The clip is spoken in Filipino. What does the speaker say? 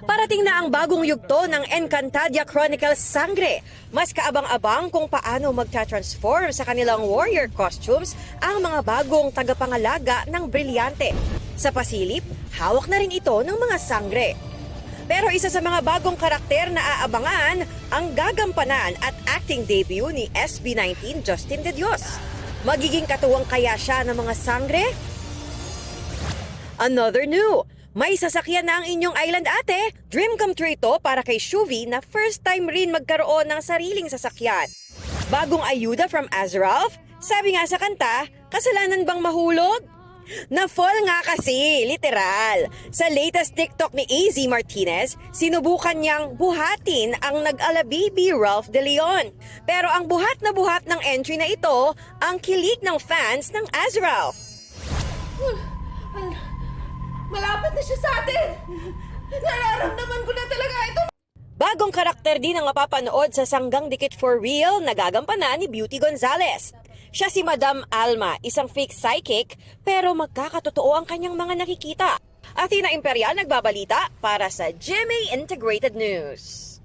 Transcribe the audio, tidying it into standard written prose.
Parating na ang bagong yugto ng Encantadia Chronicles Sangre. Mas kaabang-abang kung paano magta-transform sa kanilang warrior costumes ang mga bagong tagapangalaga ng Brilyante. Sa pasilip, hawak na rin ito ng mga sangre. Pero isa sa mga bagong karakter na aabangan ang gagampanan at acting debut ni SB19 Justin De Dios. Magiging katuwang kaya siya ng mga sangre? Another new! May sasakyan na ang inyong island ate. Dream come true ito para kay Shuvi na first time rin magkaroon ng sariling sasakyan. Bagong ayuda from Azralf? Sabi nga sa kanta, kasalanan bang mahulog? Na-fall nga kasi, literal. Sa latest TikTok ni AZ Martinez, sinubukan niyang buhatin ang nag-alabibi Ralph De Leon. Pero ang buhat ng entry na ito, ang kilig ng fans ng Azralf. Malapit na siya sa atin! Nararamdaman ko na talaga ito! Bagong karakter din ang mapapanood sa Sanggang Dikit for Real na gagampanan ni Beauty Gonzales. Siya si Madam Alma, isang fake psychic, pero magkakatotoo ang kanyang mga nakikita. Athena Imperial nagbabalita para sa GMA Integrated News.